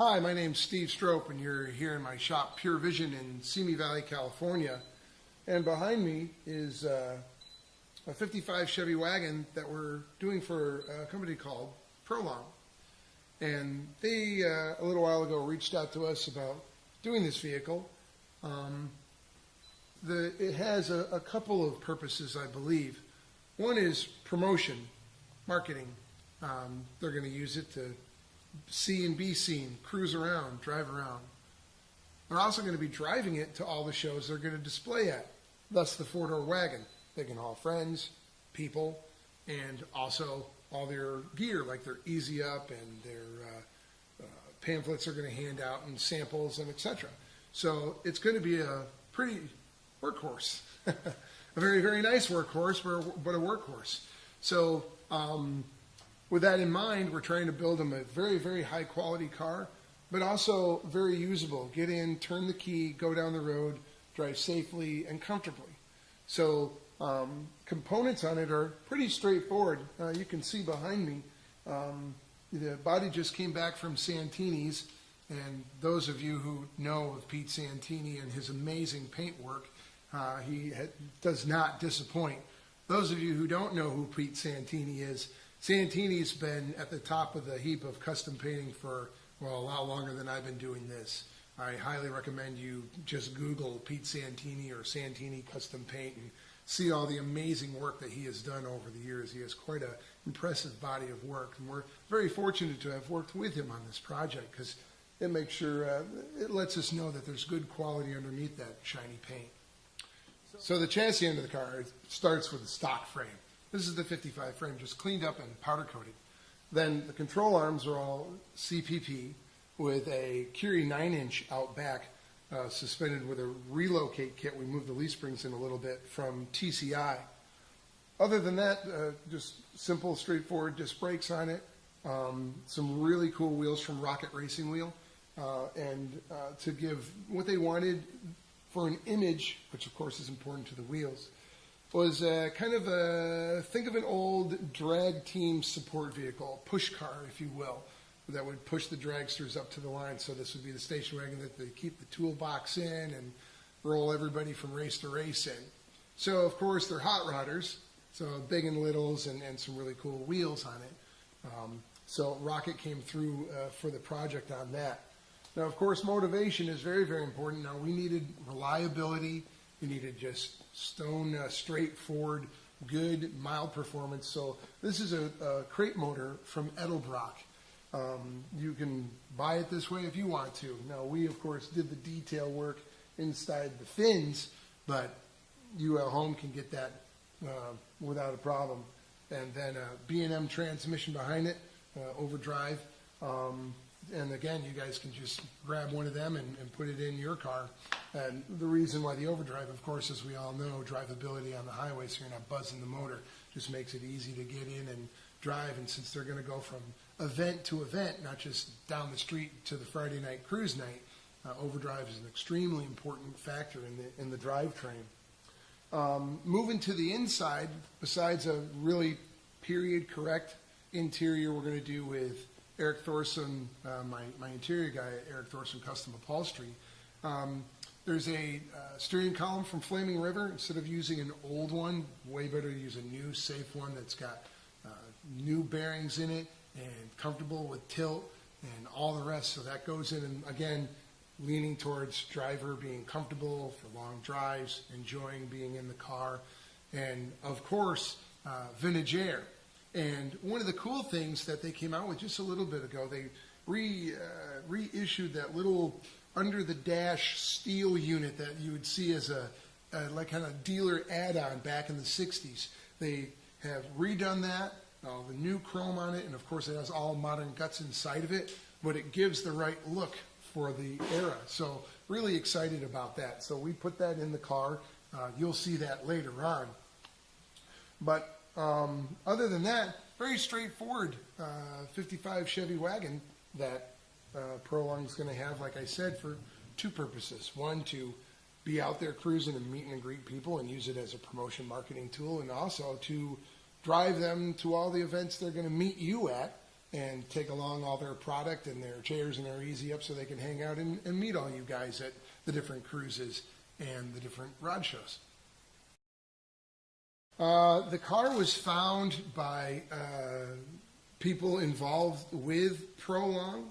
Hi, my name's Steve Strope, and you're here in my shop, Pure Vision, in Simi Valley, California. And behind me is a 55 Chevy Wagon that we're doing for a company called Prolong. And they, a little while ago, reached out to us about doing this vehicle. It has a couple of purposes, I believe. One is promotion, marketing. They're going to use it to see and be seen, cruise around, drive around. They're also going to be driving it to all the shows they're going to display at, thus the four-door wagon. They can haul friends, people, and also all their gear, like their Easy Up and their pamphlets they're going to hand out and samples and etc. So it's going to be a pretty workhorse, a very, very nice workhorse, but a workhorse. So with that in mind, we're trying to build them a very, very high quality car, but also very usable. Get in, turn the key, go down the road, drive safely and comfortably. So components on it are pretty straightforward. You can see behind me, the body just came back from Santini's, and those of you who know of Pete Santini and his amazing paint work, he does not disappoint. Those of you who don't know who Pete Santini is, Santini's been at the top of the heap of custom painting for, well, a lot longer than I've been doing this. I highly recommend you just Google Pete Santini or Santini Custom Paint and see all the amazing work that he has done over the years. He has quite an impressive body of work, and we're very fortunate to have worked with him on this project because it makes sure, it lets us know that there's good quality underneath that shiny paint. So the chassis end of the car starts with a stock frame. This is the 55 frame, just cleaned up and powder coated. Then the control arms are all CPP with a Currie 9-inch out back, suspended with a relocate kit. We moved the leaf springs in a little bit from TCI. Other than that, just simple, straightforward disc brakes on it. Some really cool wheels from Rocket Racing Wheel. And to give what they wanted for an image, which of course is important to the wheels, was kind of think of an old drag team support vehicle, push car, if you will, that would push the dragsters up to the line. So this would be the station wagon that they keep the toolbox in and roll everybody from race to race in. So, of course, they're hot rodders, so big and littles and some really cool wheels on it. So Rocket came through for the project on that. Now, of course, motivation is very, very important. Now, we needed reliability. We needed just stone, straightforward, good, mild performance. So this is a crate motor from Edelbrock. You can buy it this way if you want to. Now, we, of course, did the detail work inside the fins, but you at home can get that without a problem. And then a B&M transmission behind it, overdrive. And again, you guys can just grab one of them and put it in your car. And the reason why the overdrive, of course, as we all know, drivability on the highway, so you're not buzzing the motor, just makes it easy to get in and drive. And since they're going to go from event to event, not just down the street to the Friday night cruise night, overdrive is an extremely important factor in the drivetrain. Moving to the inside, besides a really period-correct interior we're going to do with Eric Thorson, my interior guy, Eric Thorson Custom Upholstery. There's a steering column from Flaming River. Instead of using an old one, way better to use a new, safe one that's got new bearings in it and comfortable with tilt and all the rest. So that goes in, and again, leaning towards driver being comfortable for long drives, enjoying being in the car, and of course, vintage air. And one of the cool things that they came out with just a little bit ago, they reissued that little under the dash steel unit that you would see as a like kind of dealer add-on back in the 60s. They have redone that, the new chrome on it, and of course it has all modern guts inside of it, but it gives the right look for the era. So really excited about that. So we put that in the car. You'll see that later on. But other than that, very straightforward 55 Chevy Wagon that Prolong is going to have, like I said, for two purposes. One, to be out there cruising and meet and greet people and use it as a promotion marketing tool, and also to drive them to all the events they're going to meet you at and take along all their product and their chairs and their easy up so they can hang out and meet all you guys at the different cruises and the different rod shows. The car was found by people involved with Prolong.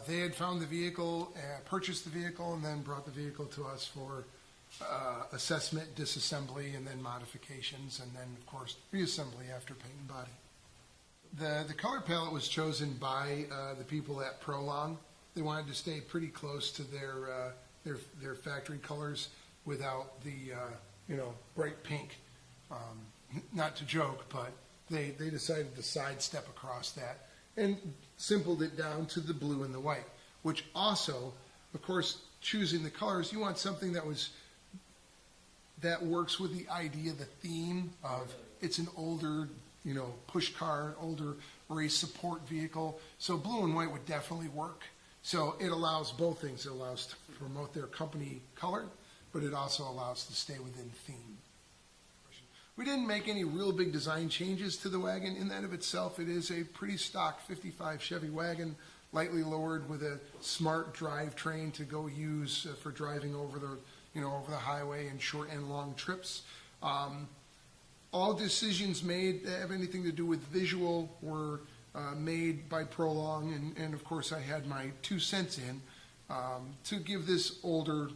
They had found the vehicle, purchased the vehicle, and then brought the vehicle to us for assessment, disassembly, and then modifications, and then, of course, reassembly after paint and body. The color palette was chosen by the people at Prolong. They wanted to stay pretty close to their factory colors without the bright pink. Not to joke, but they decided to sidestep across that and simpled it down to the blue and the white, which also, of course, choosing the colors, you want something that works with the idea, the theme of it's an older, push car, older race support vehicle. So blue and white would definitely work. So it allows both things. It allows to promote their company color, but it also allows to stay within theme. We didn't make any real big design changes to the wagon. In that of itself, it is a pretty stock 55 Chevy Wagon, lightly lowered with a smart drivetrain to go use for driving over the highway and short and long trips. All decisions made that have anything to do with visual were made by Prolong, and of course I had my 2 cents in to give this older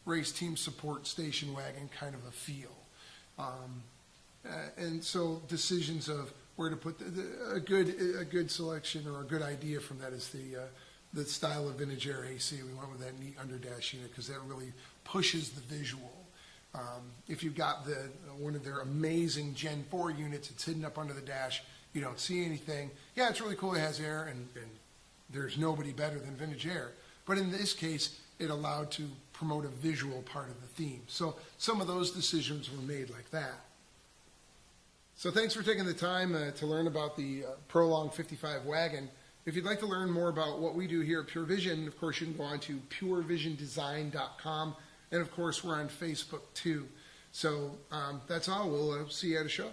race team support station wagon kind of a feel. And so decisions of where to put a good selection or a good idea from that is the style of vintage air AC. We went with that neat underdash unit because that really pushes the visual. If you've got one of their amazing Gen 4 units, it's hidden up under the dash, you don't see anything. Yeah, it's really cool. It has air, and there's nobody better than vintage air. But in this case, it allowed to promote a visual part of the theme. So some of those decisions were made like that. So thanks for taking the time to learn about the Prolong 55 wagon. If you'd like to learn more about what we do here at Pure Vision, of course, you can go on to purevisiondesign.com. And, of course, we're on Facebook, too. So that's all. We'll see you at a show.